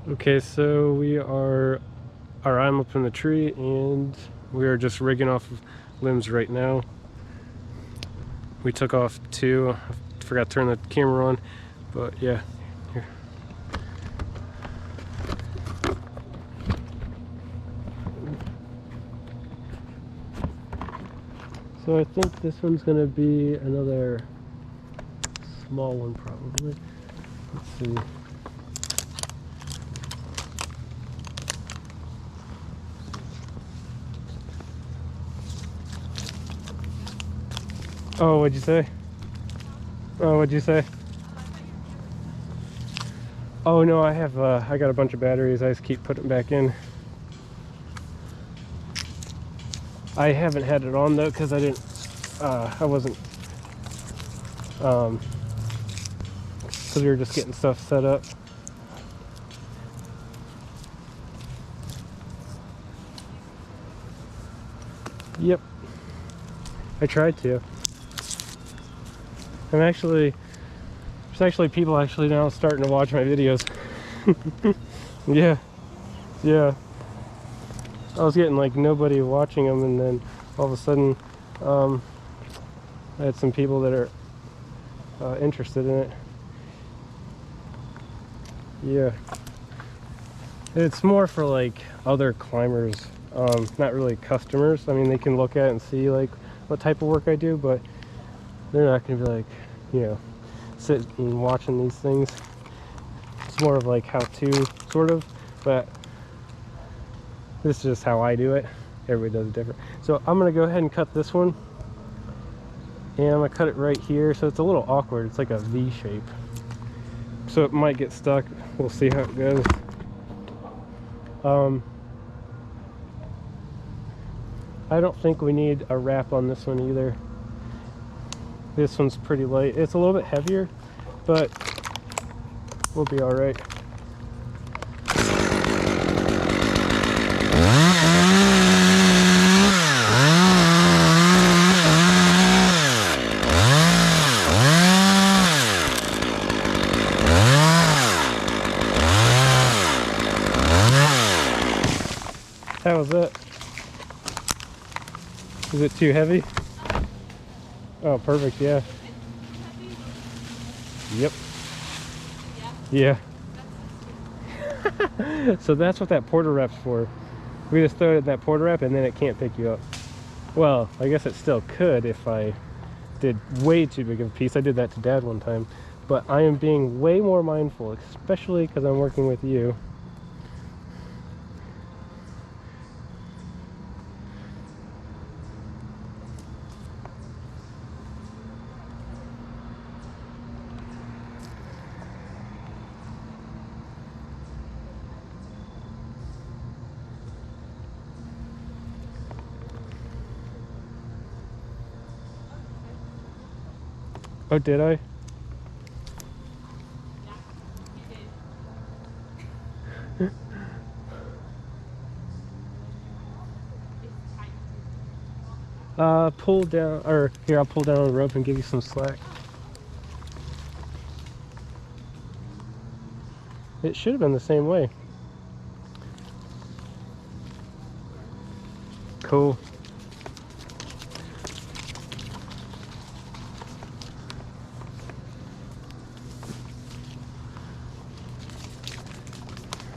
Okay, so I'm up in the tree and we are just rigging off of limbs right now. We took off two. I forgot to turn the camera on, but yeah. Here. So I think this one's gonna be another small one probably. Let's see. Oh, what'd you say? Oh, what'd you say? Oh no, I got a bunch of batteries. I just keep putting back in. I haven't had it on though because I wasn't, because we were just getting stuff set up. Yep, I tried to. There's actually people actually now starting to watch my videos. Yeah, yeah. I was getting like nobody watching them, and then all of a sudden, I had some people that are interested in it. Yeah. It's more for like other climbers, not really customers. I mean, they can look at it and see like what type of work I do, but they're not gonna be like, you know, sitting watching these things. It's more of like how to sort of, but this is just how I do it. Everybody does it different. So I'm gonna go ahead and cut this one, and I'm gonna cut it right here. So it's a little awkward. It's like a V shape, so it might get stuck. We'll see how it goes. I don't think we need a wrap on this one either. This one's pretty light. It's a little bit heavier, but we'll be all right. How was it? Is it too heavy? Oh, perfect, yeah. Yep. Yeah. So that's what that porter wrap's for. We just throw it in that porter wrap and then it can't pick you up. Well, I guess it still could if I did way too big of a piece. I did that to Dad one time. But I am being way more mindful, especially because I'm working with you. Oh, did I? Pull down, or here, I'll pull down on the rope and give you some slack. It should have been the same way. Cool.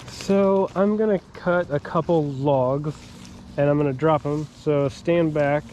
So I'm gonna cut a couple logs and I'm gonna drop them. So stand back.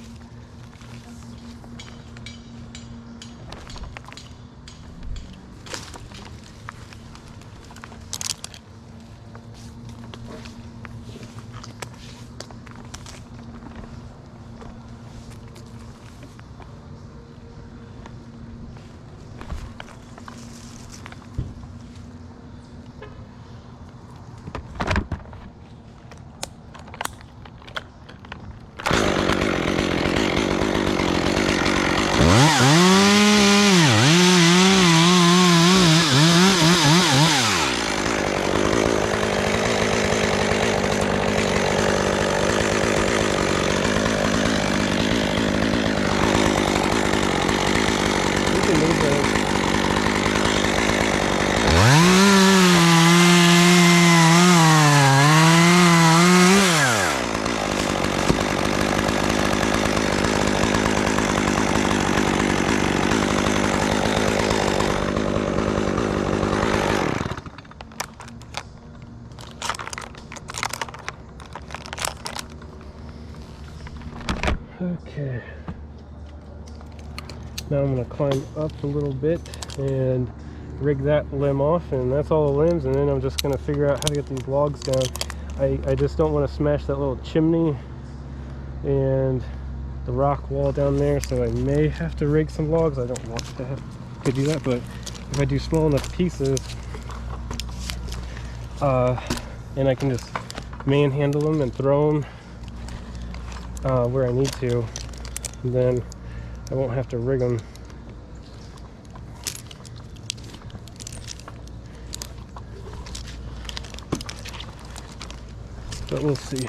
Okay. Now I'm going to climb up a little bit and rig that limb off, and that's all the limbs, and then I'm just going to figure out how to get these logs down. I just don't want to smash that little chimney and the rock wall down there, so I may have to rig some logs. I don't want to have to do that, but if I do small enough pieces, and I can just manhandle them and throw them where I need to, then I won't have to rig them. But we'll see.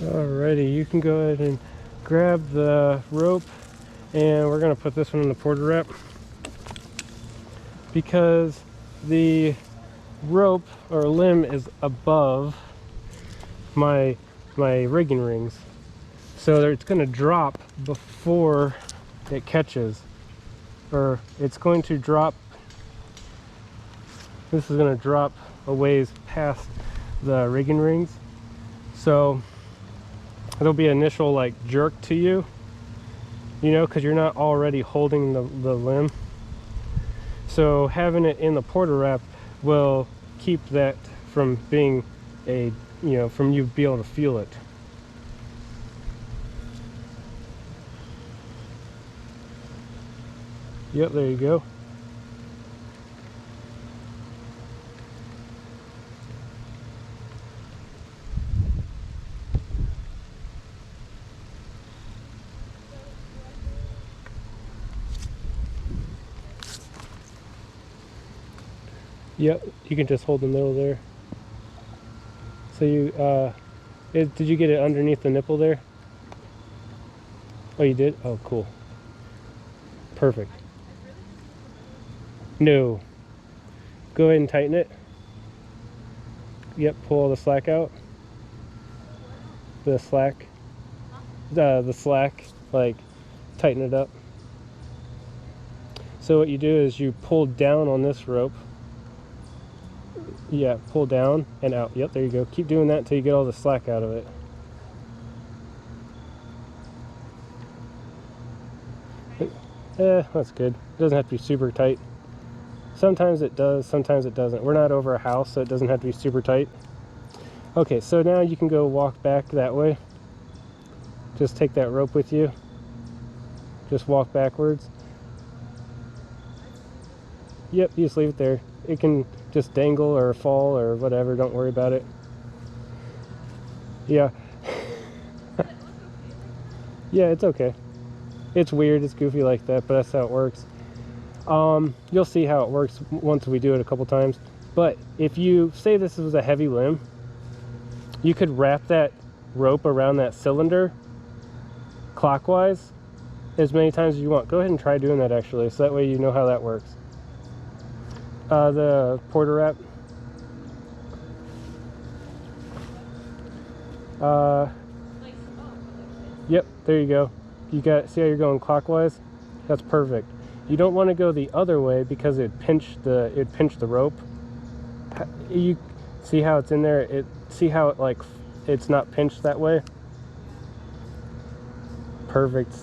Alrighty, you can go ahead and grab the rope, and we're going to put this one in the porta wrap because the rope or limb is above my rigging rings, so it's going to drop before it catches, or it's going to drop. This is going to drop a ways past the rigging rings, so there'll be an initial like jerk to you, you know, because you're not already holding the limb. So having it in the porta wrap will keep that from being a, you know, from you being able to feel it. Yep, there you go. Yep, you can just hold the middle there. So you, did you get it underneath the nipple there? Oh, you did? Oh, cool. Perfect. No. Go ahead and tighten it. Yep, pull all the slack out. The slack. The slack, like, tighten it up. So what you do is you pull down on this rope. Yeah, pull down and out. Yep, there you go. Keep doing that until you get all the slack out of it. That's good. It doesn't have to be super tight. Sometimes it does, sometimes it doesn't. We're not over a house, so it doesn't have to be super tight. Okay, so now you can go walk back that way. Just take that rope with you. Just walk backwards. Yep, you just leave it there. It can just dangle or fall or whatever, don't worry about it. Yeah. Yeah, it's okay. It's weird, it's goofy like that, but that's how it works. You'll see how it works once we do it a couple times. But if you say this was a heavy limb, you could wrap that rope around that cylinder clockwise as many times as you want. Go ahead and try doing that actually, so that way you know how that works. The porta wrap. Yep, there you go. You got, see how you're going clockwise? That's perfect. You don't want to go the other way because it'd pinch the rope. You see how it's in there? See how it, like, it's not pinched that way? Perfect.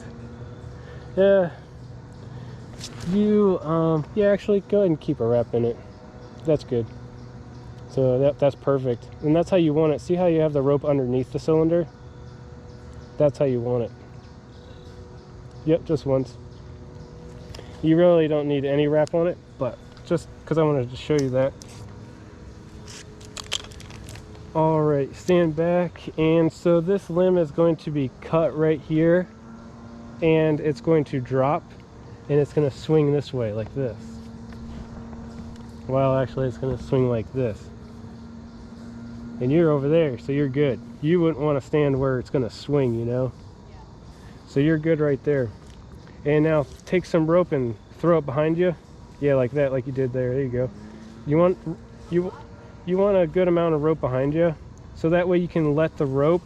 Yeah. Yeah, actually go ahead and keep a wrap in it. That's good. So that's perfect. And that's how you want it. See how you have the rope underneath the cylinder? That's how you want it. Yep, just once. You really don't need any wrap on it, but just because I wanted to show you that. All right, stand back. And so this limb is going to be cut right here, and it's going to drop, and it's going to swing this way like this. Well, actually it's going to swing like this. And you're over there, so you're good. You wouldn't want to stand where it's going to swing, you know? Yeah. So you're good right there. And now take some rope and throw it behind you. Yeah, like that, like you did there. There you go. You want a good amount of rope behind you, so that way you can let the rope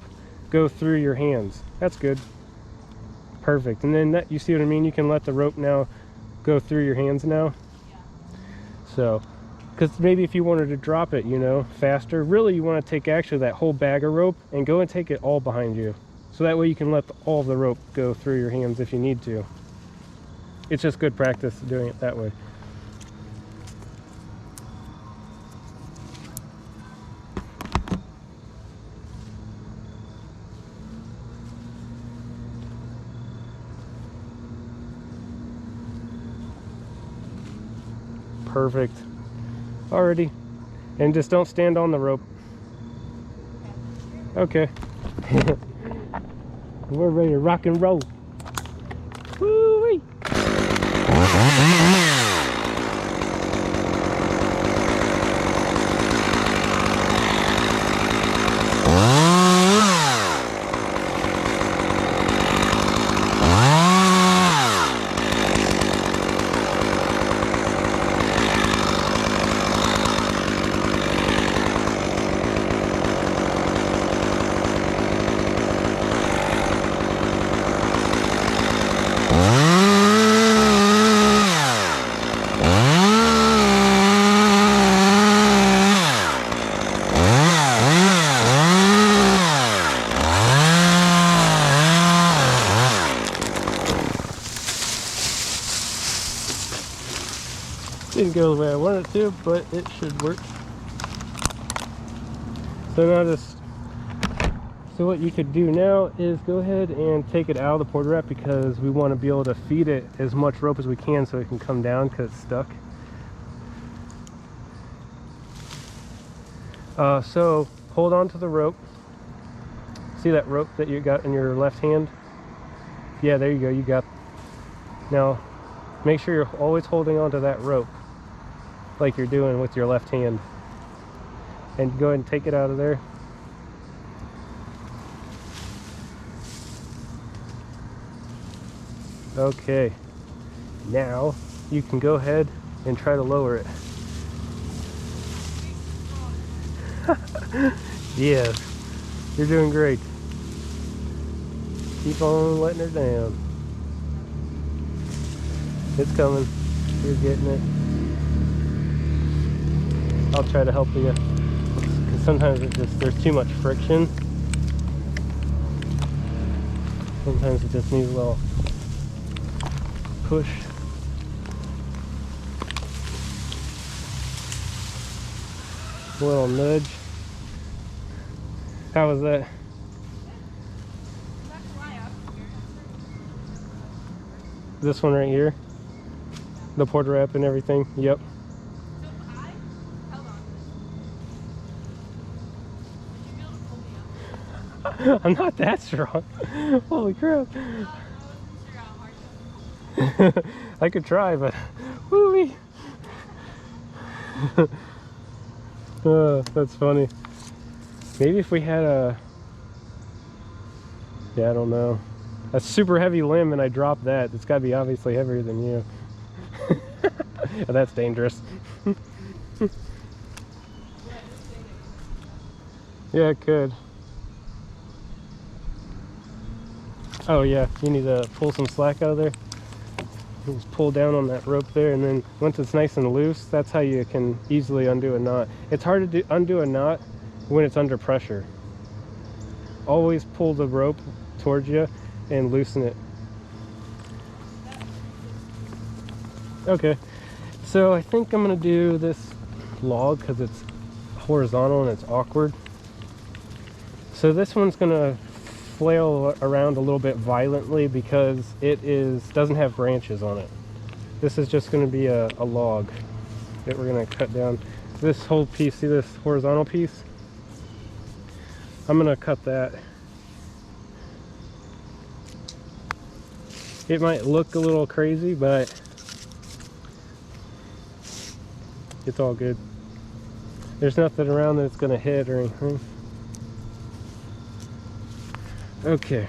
go through your hands. That's good. Perfect. And then that, you see what I mean? You can let the rope now go through your hands now. Yeah. So, because maybe if you wanted to drop it, you know, faster, really you want to take actually that whole bag of rope and go and take it all behind you. So that way you can let all of the rope go through your hands if you need to. It's just good practice doing it that way. Perfect. Alrighty. And just don't stand on the rope. Okay. We're ready to rock and roll. Woo-wee. Didn't go the way I wanted it to, but it should work. So now so what you could do now is go ahead and take it out of the porta wrap, because we want to be able to feed it as much rope as we can so it can come down because it's stuck. So hold on to the rope. See that rope that you got in your left hand? Yeah, there you go, you got. Now make sure you're always holding on to that rope like you're doing with your left hand, and go ahead and take it out of there. Okay, now you can go ahead and try to lower it. Yes, you're doing great. Keep on letting her down. It's coming. You're getting it. I'll try to help you, because sometimes there's too much friction. Sometimes it just needs a little push. A little nudge. How was that? This one right here? The porta wrap and everything? Yep. I'm not that strong. Holy crap. I could try, but woo-wee. That's funny. Maybe if we had yeah, I don't know, a super heavy limb and I dropped that, it's gotta be obviously heavier than you. That's dangerous. Yeah, it could. Oh yeah, you need to pull some slack out of there. Just pull down on that rope there, and then once it's nice and loose, that's how you can easily undo a knot. It's hard to undo a knot when it's under pressure. Always pull the rope towards you and loosen it. Okay, so I think I'm gonna do this log because it's horizontal and it's awkward. So this one's gonna flail around a little bit violently because it doesn't have branches on it. This is just going to be a log that we're going to cut down. This whole piece, see this horizontal piece? I'm gonna cut that. It might look a little crazy, but it's all good. There's nothing around that it's gonna hit or anything. Okay.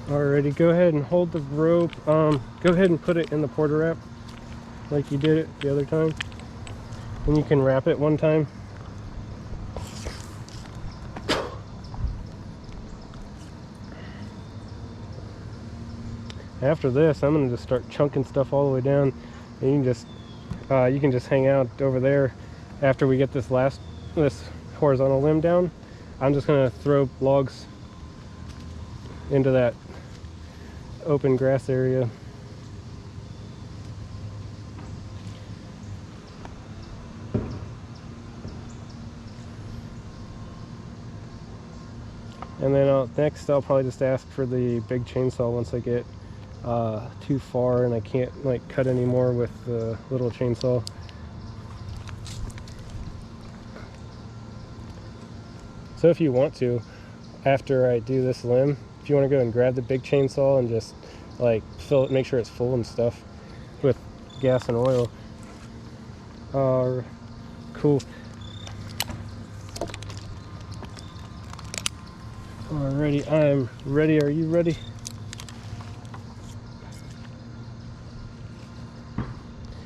Alrighty, go ahead and hold the rope. Go ahead and put it in the Porta Wrap like you did it the other time. And you can wrap it one time. After this, I'm gonna just start chunking stuff all the way down, and you can just hang out over there. After we get this horizontal limb down, I'm just gonna throw logs into that open grass area. And then next I'll probably just ask for the big chainsaw once I get too far and I can't like cut anymore with the little chainsaw. So if you want to, after I do this limb, if you want to go and grab the big chainsaw and just like fill it, make sure it's full and stuff with gas and oil. Cool. Alrighty, I'm ready. Are you ready?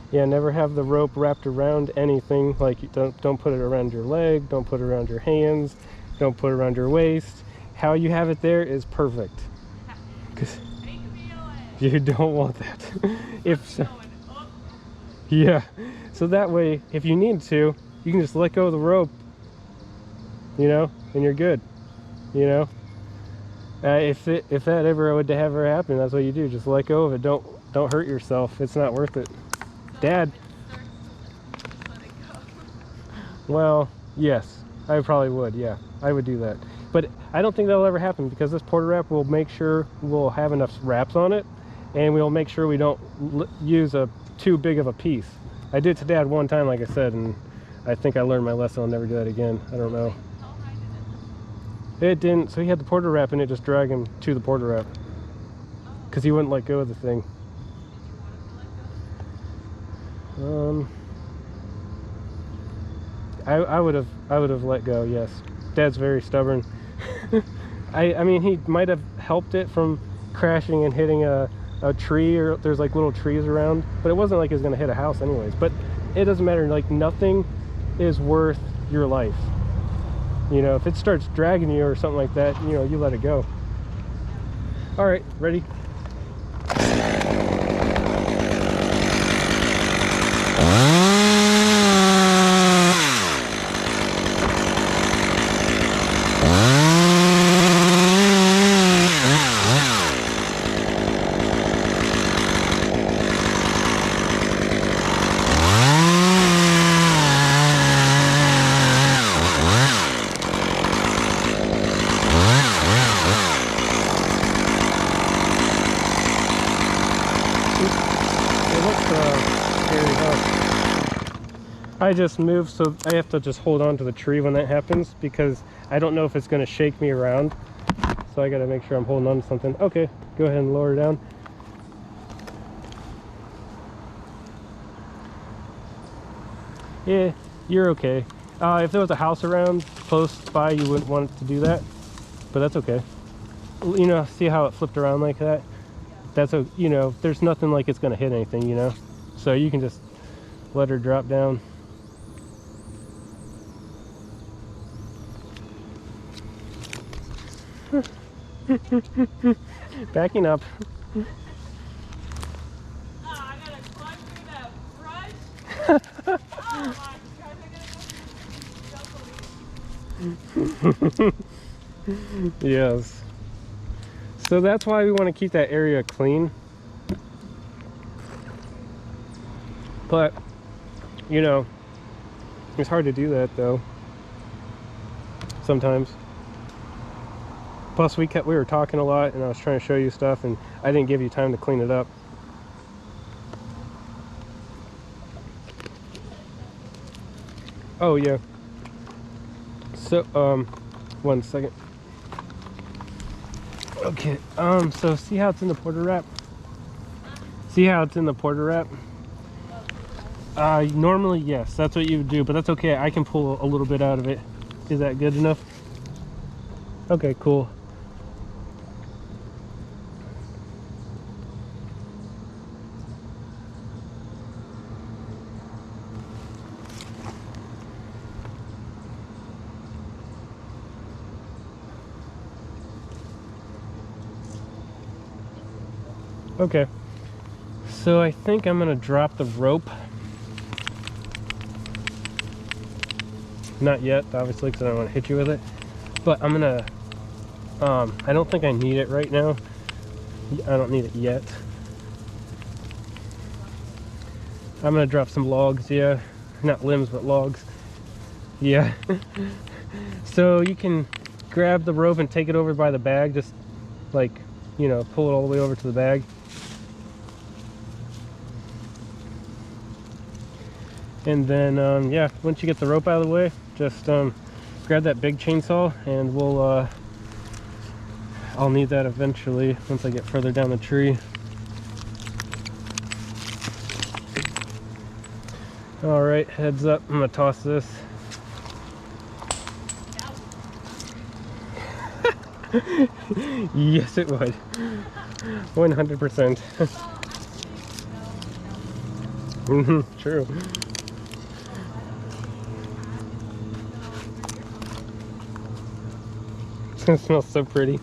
Yeah, never have the rope wrapped around anything. Like, you don't put it around your leg, don't put it around your hands, don't put it around your waist. How you have it there is perfect. Cause you don't want that. Yeah, so that way, if you need to, you can just let go of the rope, you know, and you're good, you know. If that ever would ever happen, that's what you do. Just let go of it. Don't hurt yourself. It's not worth it. Dad. Well, yes, I probably would. Yeah, I would do that. But I don't think that'll ever happen because this Porta Wrap will make sure we'll have enough wraps on it, and we'll make sure we don't use too big of a piece. I did to Dad one time, like I said, and I think I learned my lesson. I'll never do that again. I don't know. It didn't, so he had the Porta Wrap and it just dragged him to the Porta Wrap because he wouldn't let go of the thing. I would have let go, yes. Dad's very stubborn. I mean, he might have helped it from crashing and hitting a tree, or there's like little trees around, but it wasn't like it was gonna hit a house anyways. But it doesn't matter, like nothing is worth your life. You know, if it starts dragging you or something like that, you know, you let it go. All right, ready? I just moved, so I have to just hold on to the tree when that happens because I don't know if it's going to shake me around. So I got to make sure I'm holding on to something. Okay, go ahead and lower down. Yeah, you're okay. If there was a house around close by, you wouldn't want it to do that, but that's okay. You know, see how it flipped around like that? That's a, you know, there's nothing like it's going to hit anything, you know? So you can just let her drop down. Backing up. Oh, I gotta climb through that brush. Oh my gosh, Yes. So that's why we want to keep that area clean. But, you know, it's hard to do that though. Sometimes. Plus we were talking a lot and I was trying to show you stuff and I didn't give you time to clean it up. Oh yeah. So 1 second. Okay. So see how it's in the porter wrap? See how it's in the porter wrap? Normally yes, that's what you would do, but that's okay. I can pull a little bit out of it. Is that good enough? Okay, cool. Okay, so I think I'm gonna drop the rope. Not yet, obviously, because I don't want to hit you with it. But I'm gonna, I don't think I need it right now. I don't need it yet. I'm gonna drop some logs, yeah. Not limbs, but logs. Yeah. So you can grab the rope and take it over by the bag, just like, you know, pull it all the way over to the bag. And then, yeah, once you get the rope out of the way, just grab that big chainsaw, and we'll, I'll need that eventually once I get further down the tree. All right, heads up, I'm gonna toss this. Yes, it would. 100%. True. It smells so pretty.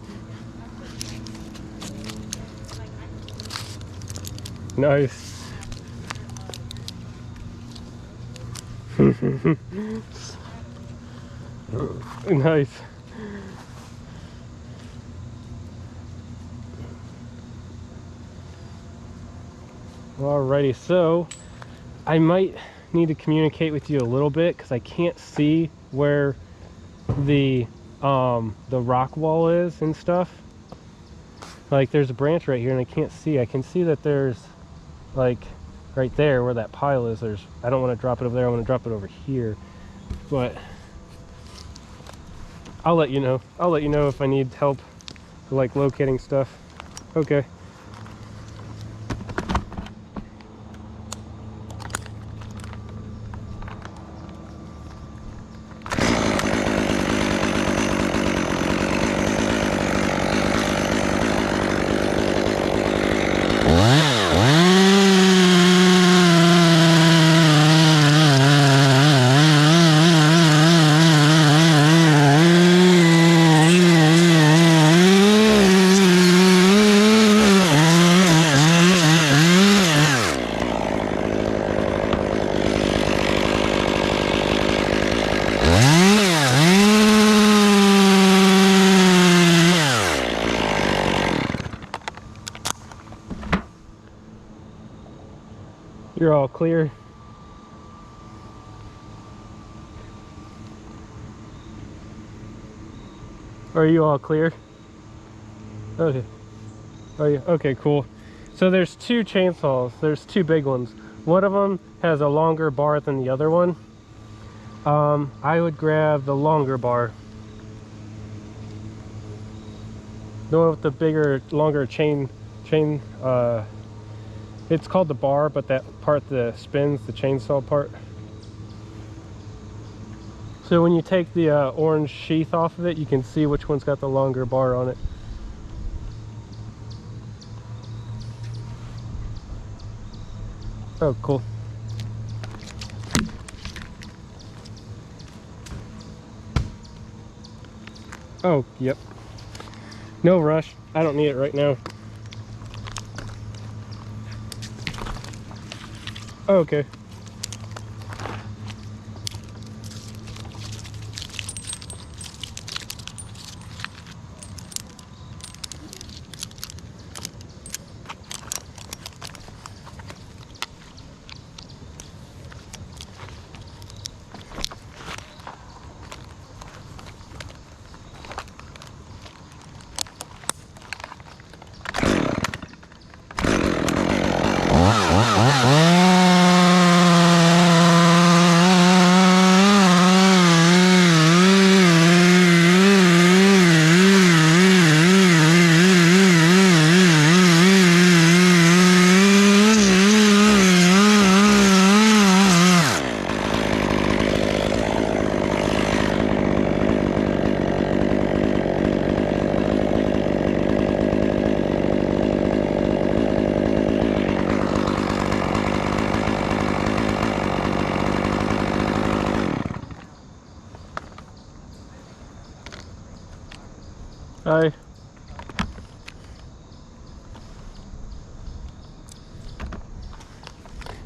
Nice. Nice. Alrighty, so I might need to communicate with you a little bit because I can't see where the rock wall is and stuff. Like there's a branch right here and I can't see. I can see that there's like right there where that pile is. I don't want to drop it over there. I want to drop it over here. But I'll let you know. I'll let you know if I need help like locating stuff. Okay. You're all clear. Are you all clear? Okay. Are you? Okay, cool. So there's two chainsaws. There's two big ones. One of them has a longer bar than the other one. I would grab the longer bar. The one with the bigger, longer chain, it's called the bar, but that part that spins, the chainsaw part. So when you take the orange sheath off of it, you can see which one's got the longer bar on it. Oh, cool. Oh, yep. No rush. I don't need it right now. Oh, okay.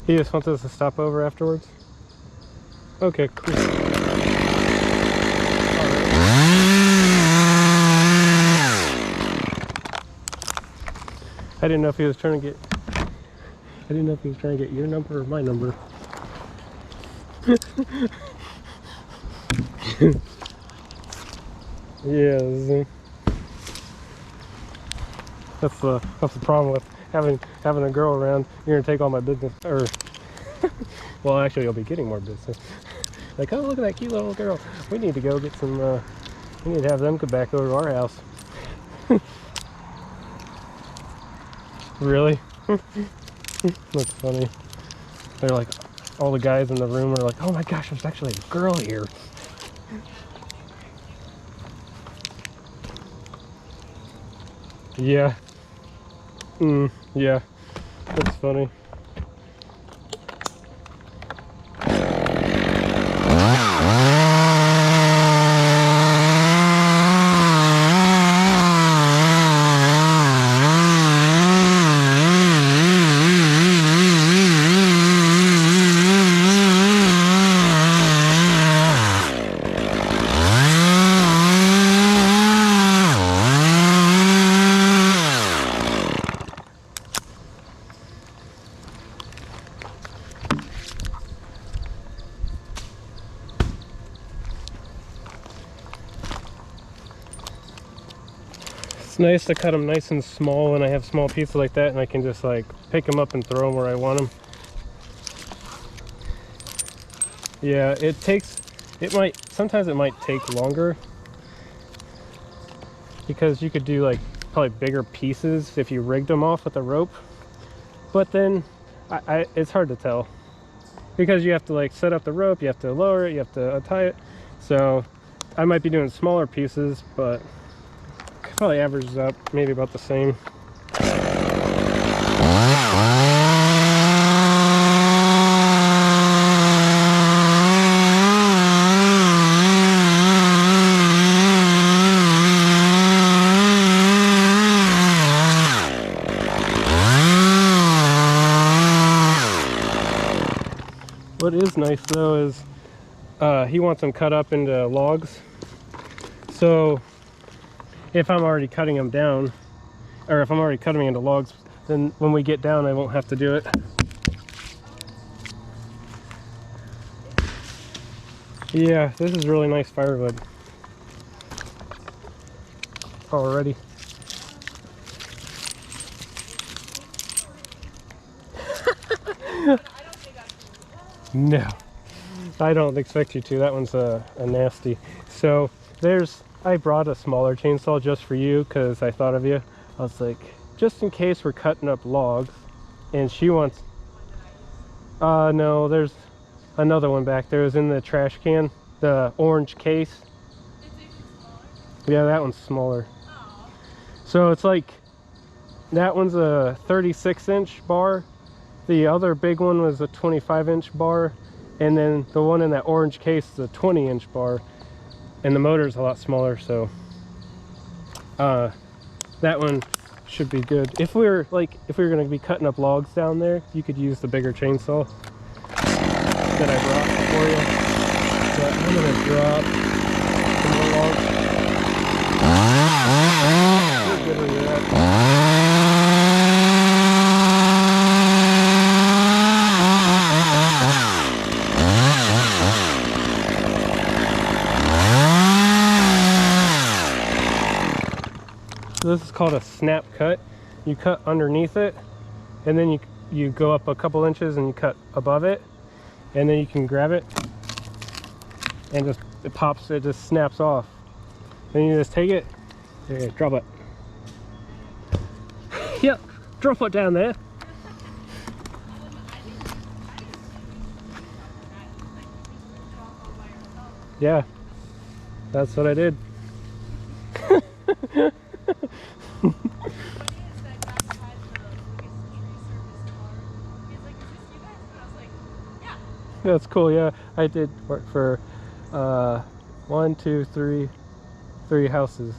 He just wants us to stop over afterwards? Okay, cool. I didn't know if he was trying to get... I didn't know if he was trying to get your number or my number. Yeah, that's the problem with having a girl around. You're gonna take all my business, or well, actually, you'll be getting more business. Like, oh, look at that cute little girl. We need to go get some. We need to have them come back over to our house. Really? That's funny. They're like, all the guys in the room are like, oh my gosh, there's actually a girl here. Yeah. Yeah. That's funny. It's nice to cut them nice and small when I have small pieces like that, and I can just like pick them up and throw them where I want them. Yeah, sometimes it might take longer because you could do like probably bigger pieces if you rigged them off with a rope, but then it's hard to tell because you have to like set up the rope, you have to lower it, you have to untie it. So I might be doing smaller pieces, but probably averages up maybe about the same. What is nice though is he wants them cut up into logs. So if I'm already cutting them down, or if I'm already cutting into logs, then when we get down I won't have to do it. Yeah, this is really nice firewood already. No, I don't expect you to. That one's a nasty. So I brought a smaller chainsaw just for you because I thought of you. I was like, just in case we're cutting up logs, and she wants... no, there's another one back there. It was in the trash can, the orange case. It's even smaller. Yeah, that one's smaller. Aww. So it's like, that one's a 36-inch bar. The other big one was a 25-inch bar. And then the one in that orange case is a 20-inch bar. And the motor's a lot smaller, so that one should be good. If we were going to be cutting up logs down there, you could use the bigger chainsaw that I brought for you. But I'm going to drop some more logs. You're good where you're at. This is called a snap cut. You cut underneath it, and then you go up a couple inches and you cut above it, and then you can grab it and it just snaps off. Then you just take it, here, drop it. Yep, drop it down there. Yeah, that's what I did. That's cool. Yeah, I did work for 3 houses.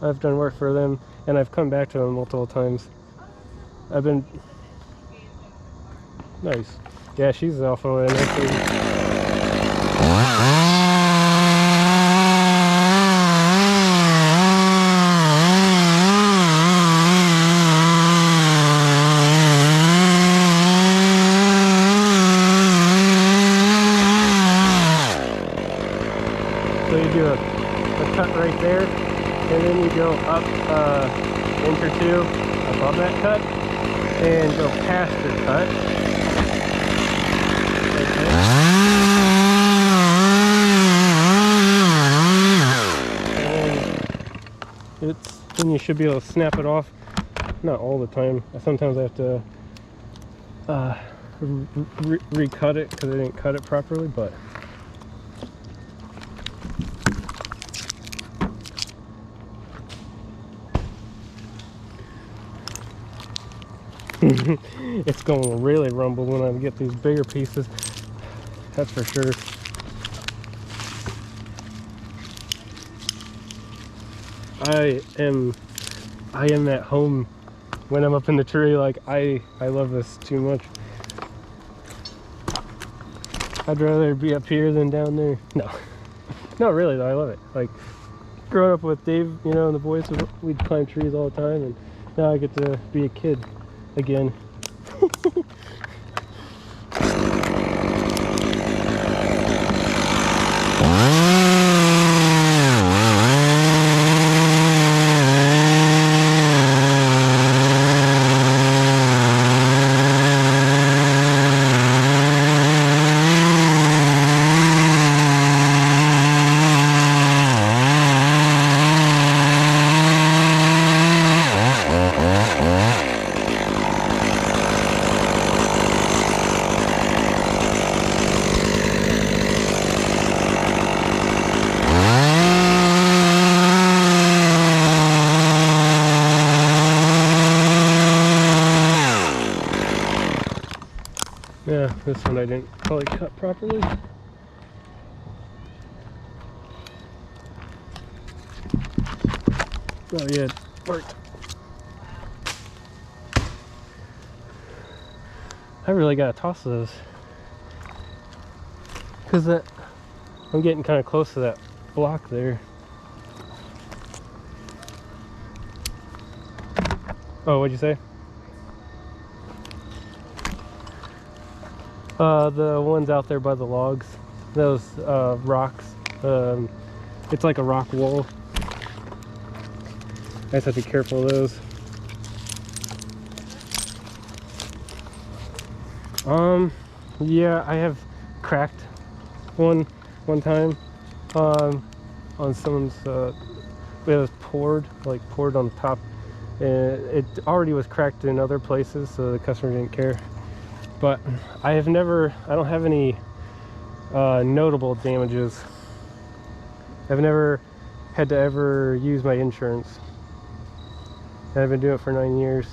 I've done work for them, and I've come back to them multiple times. Nice. Yeah, she's also in there. So you do a cut right there, and then you go up an inch or two above that cut, and go past your cut. And then you should be able to snap it off. Not all the time. Sometimes I have to recut it because I didn't cut it properly, but. It's going to really rumble when I get these bigger pieces, that's for sure. I am at home when I'm up in the tree. Like I love this too much. I'd rather be up here than down there. No, not really though. I love it. Like growing up with Dave, you know, and the boys, we'd climb trees all the time, and now I get to be a kid again. Yeah, this one I didn't probably cut properly. Oh yeah, it worked. I really gotta toss those, cause I'm getting kind of close to that block there. Oh, what'd you say? The ones out there by the logs, those rocks. It's like a rock wall. I just have to be careful of those. Yeah, I have cracked one time on someone's. It was poured on top, and it already was cracked in other places, so the customer didn't care. But I don't have any notable damages. I've never had to ever use my insurance. And I've been doing it for 9 years.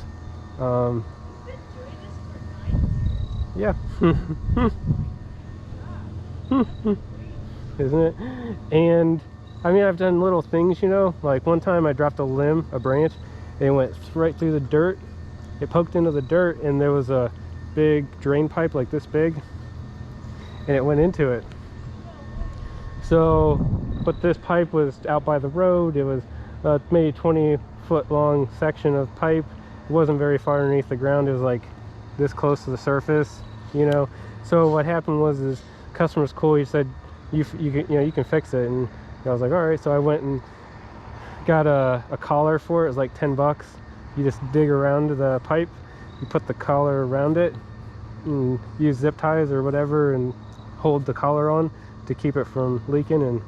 Yeah. Isn't it? And I mean, I've done little things, you know, like one time I dropped a branch, and it went right through the dirt. It poked into the dirt, and there was a big drain pipe like this big, and it went into it. So, but this pipe was out by the road. It was maybe 20-foot long section of pipe. It wasn't very far underneath the ground. It was like this close to the surface, you know. So what happened was, is customer's cool. He said, you can fix it, and I was like, all right. So I went and got a collar for it. It was like 10 bucks. You just dig around the pipe, you put the collar around it, and use zip ties or whatever, and hold the collar on to keep it from leaking, and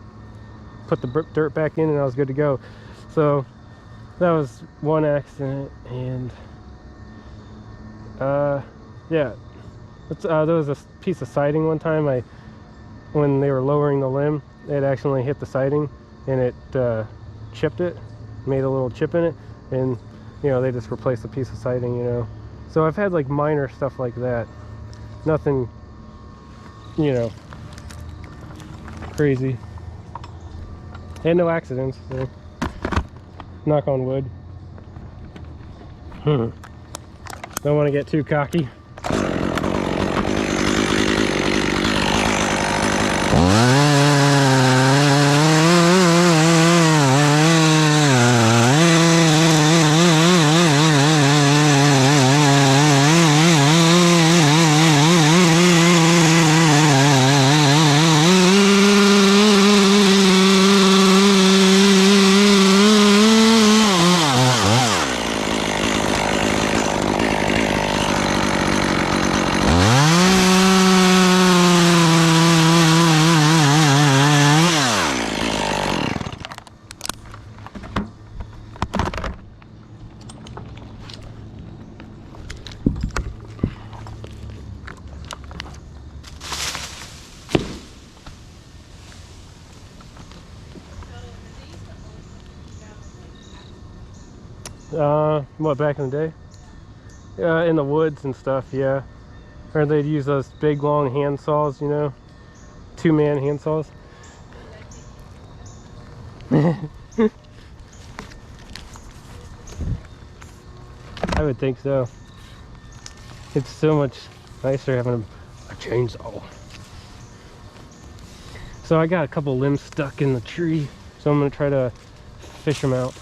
put the dirt back in, and I was good to go. So that was one accident. And yeah, there was a piece of siding one time. When they were lowering the limb, it accidentally hit the siding, and it chipped it, made a little chip in it, and you know, they just replaced a piece of siding, you know. So I've had like minor stuff like that. Nothing, you know, crazy. And no accidents, so knock on wood. Don't want to get too cocky. What, back in the day? In the woods and stuff, yeah. Or they'd use those big long hand saws, you know, 2-man hand saws. I would think so. It's so much nicer having a chainsaw. So I got a couple limbs stuck in the tree, so I'm gonna try to fish them out.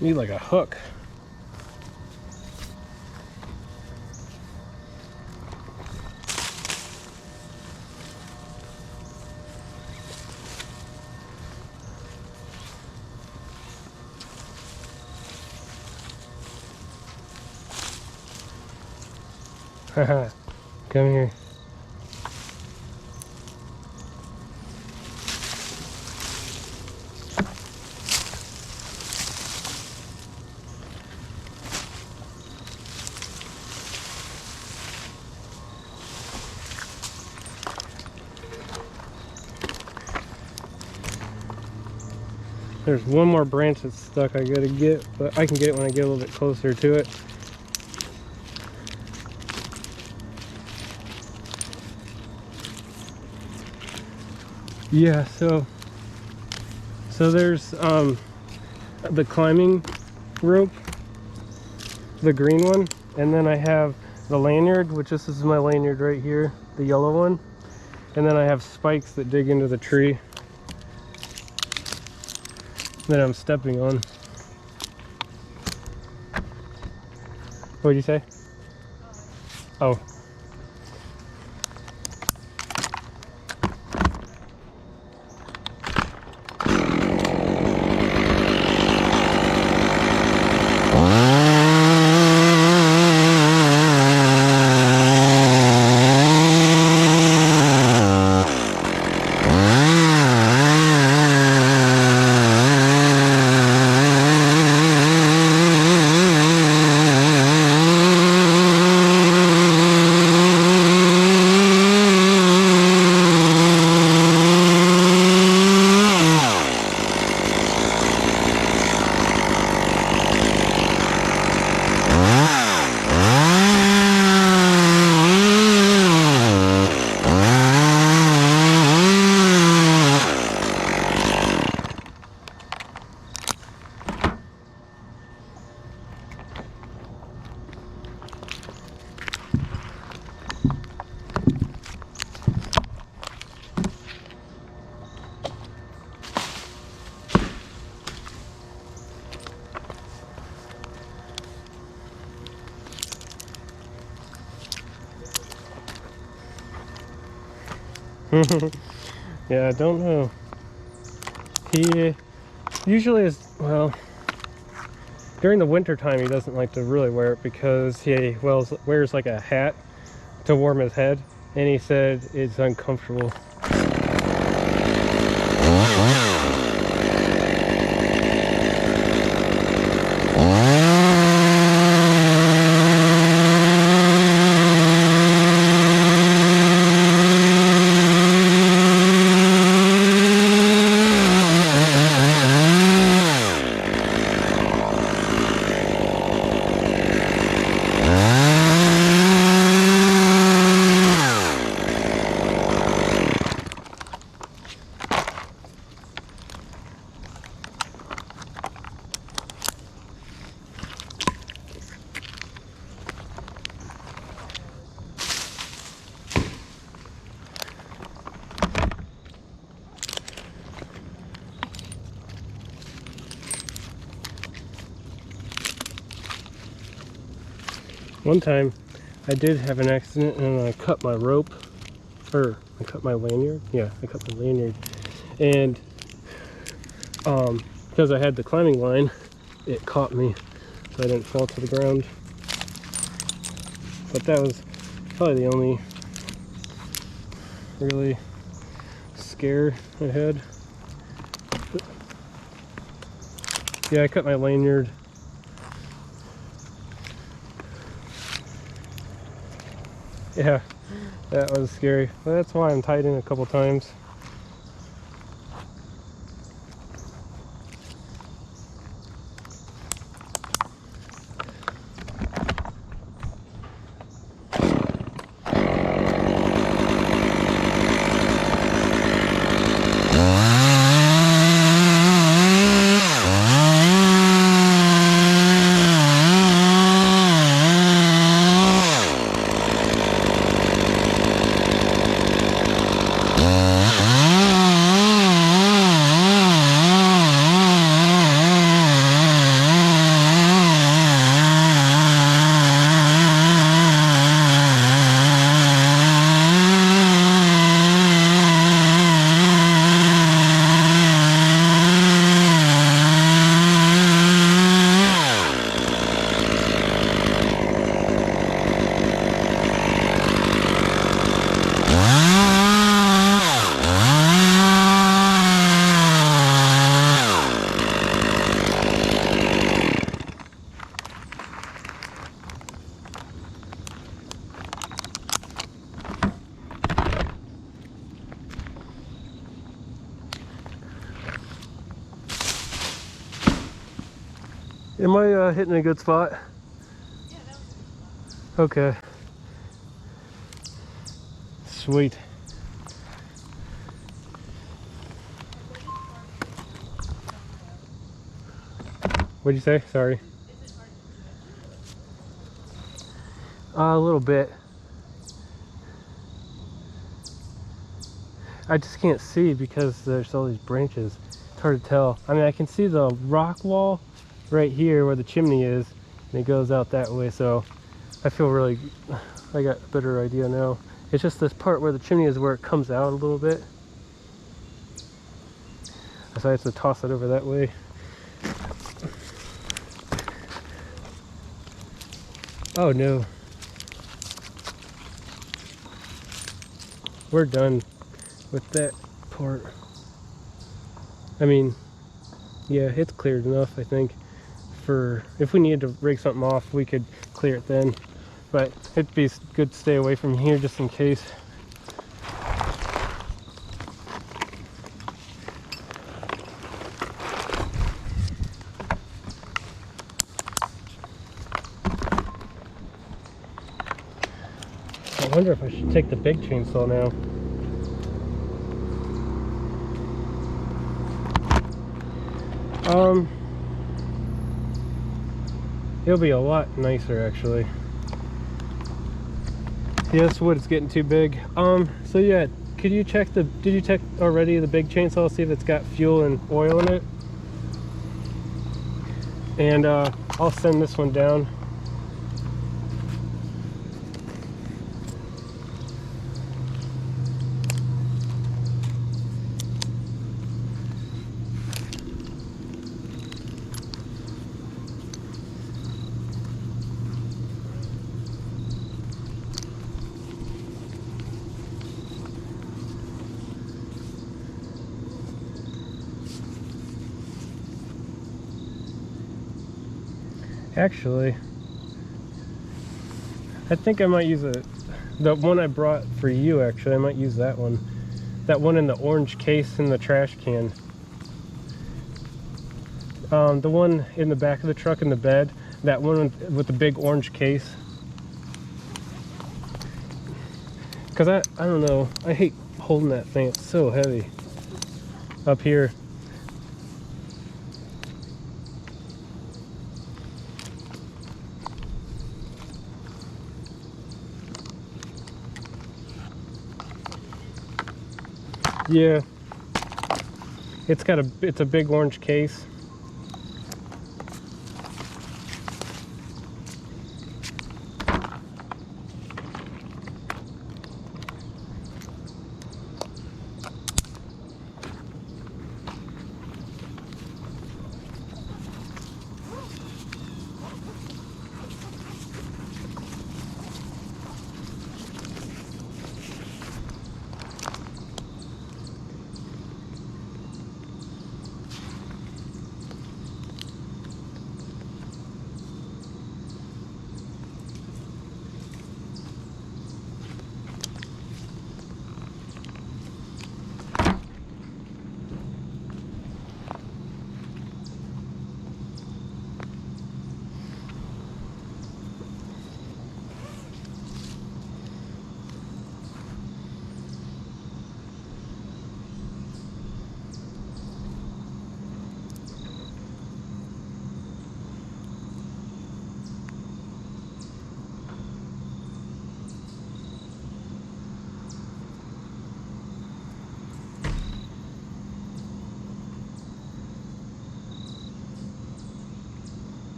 Need like a hook. Haha, come here. There's one more branch that's stuck I gotta get, but I can get it when I get a little bit closer to it. Yeah, so there's the climbing rope, the green one, and then I have the lanyard, which this is my lanyard right here, the yellow one, and then I have spikes that dig into the tree that I'm stepping on. What'd you say? Oh. Yeah, I don't know. He usually is, well, during the winter time he doesn't like to really wear it because he wears like a hat to warm his head, and he said it's uncomfortable. One time I did have an accident and I cut my rope, or I cut my lanyard. Yeah, I cut my lanyard. And because I had the climbing line, it caught me so I didn't fall to the ground. But that was probably the only really scare I had. Yeah, I cut my lanyard. Yeah, that was scary. But that's why I'm tied in a couple times. Am I hitting a good spot? Yeah, that was a good spot. Okay. Sweet. What'd you say? Sorry. Is it hard to switch? A little bit. I just can't see because there's all these branches. It's hard to tell. I mean, I can see the rock wall right here where the chimney is, and it goes out that way, so I feel really, I got a better idea now. It's just this part where the chimney is where it comes out a little bit. So I have to toss it over that way. Oh no. We're done with that part. I mean, yeah, it's cleared enough, I think. For if we needed to rig something off, we could clear it then. But it'd be good to stay away from here just in case. I wonder if I should take the big chainsaw now. It'll be a lot nicer actually. Yeah, this wood is getting too big. So yeah, could you check did you check already the big chainsaw, see if it's got fuel and oil in it? And I'll send this one down. Actually, I think I might use the one I brought for you. Actually, I might use that one. That one in the orange case in the trash can. The one in the back of the truck in the bed. That one with the big orange case. Because I don't know. I hate holding that thing. It's so heavy. Up here. Yeah, it's a big orange case.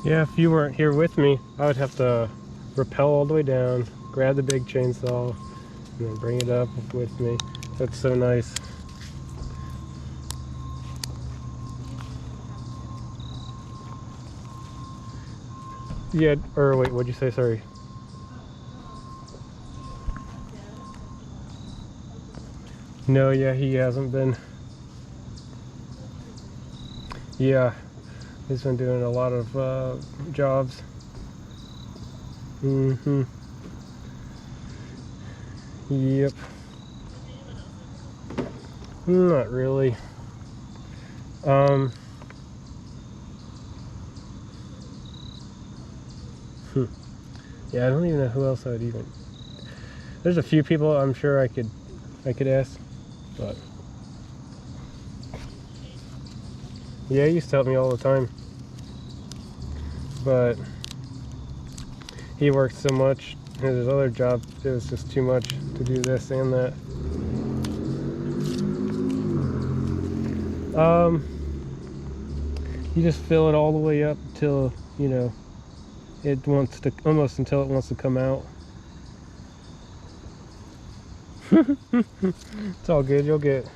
Yeah, if you weren't here with me, I would have to rappel all the way down, grab the big chainsaw, and then bring it up with me. That's so nice. Yeah, or wait, what'd you say? Sorry. No, yeah, he hasn't been. Yeah, he's been doing a lot of jobs. Mm-hmm. Yep. Not really. Um. Yeah, I don't even know who else I would even. There's a few people I'm sure I could ask, but yeah, he used to help me all the time. But he worked so much at his other job, it was just too much to do this and that. You just fill it all the way up till, you know, it wants to, almost until it wants to come out. It's all good, you'll get.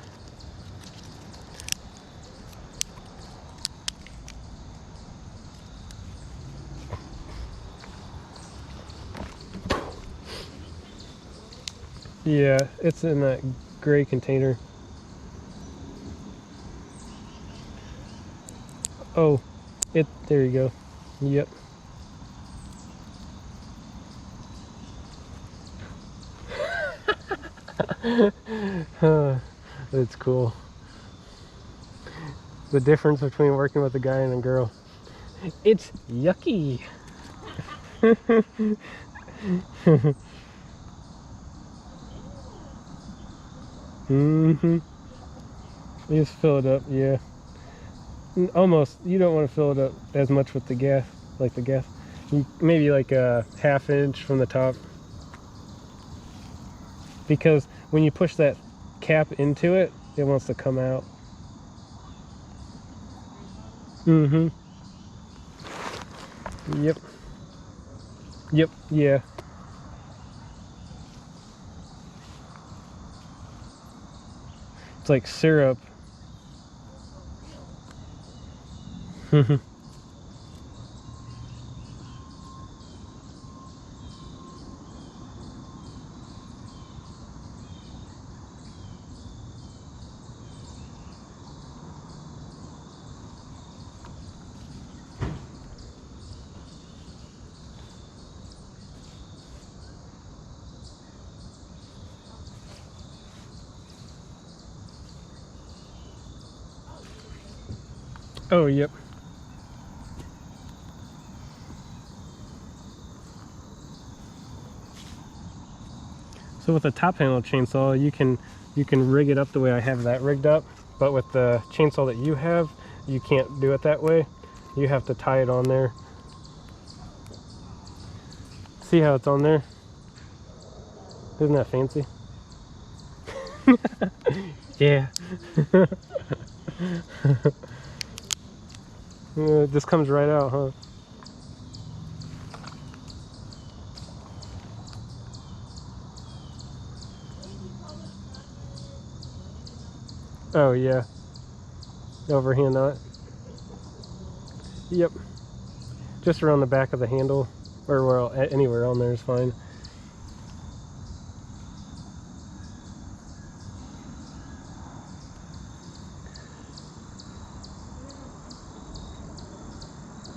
Yeah, it's in that gray container. Oh, there you go. Yep. It's cool. The difference between working with a guy and a girl. It's yucky. Mm-hmm. You just fill it up, yeah. Almost, you don't want to fill it up as much with the gas, like the gas. Maybe like a ½ inch from the top. Because when you push that cap into it, it wants to come out. Mm-hmm. Yep. Yep, yeah. It's like syrup. Oh, yep. So with a top handle chainsaw, you can rig it up the way I have that rigged up, but with the chainsaw that you have, you can't do it that way. You have to tie it on there. See how it's on there? Isn't that fancy? Yeah. It just comes right out, huh? Oh yeah. Overhand knot. Yep. Just around the back of the handle, or well, anywhere on there is fine.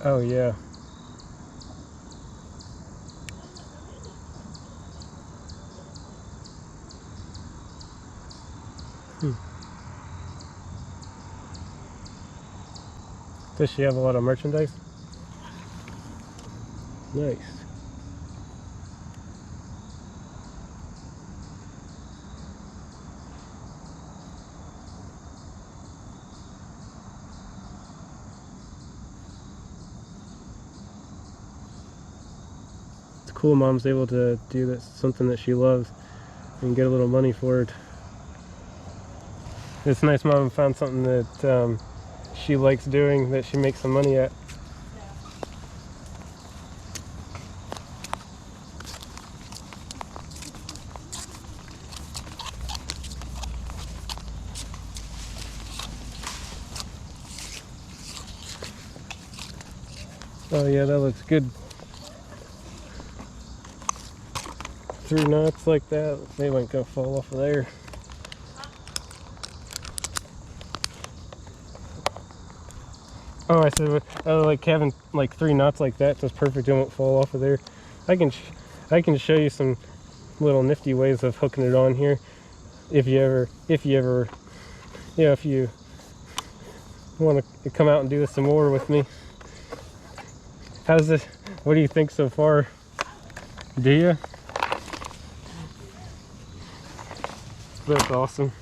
Oh yeah. Does she have a lot of merchandise? Nice. It's cool mom's able to do that, something that she loves and get a little money for it. It's nice mom found something that she likes doing, that she makes some money at. Oh yeah, that looks good. 3 knots like that. They ain't gonna fall off of there. Oh, I said, like having like 3 knots like that, so it's perfect. It won't fall off of there. I can show you some little nifty ways of hooking it on here. If you ever, yeah, if you want to come out and do this some more with me. How's this? What do you think so far? Do you? That's awesome.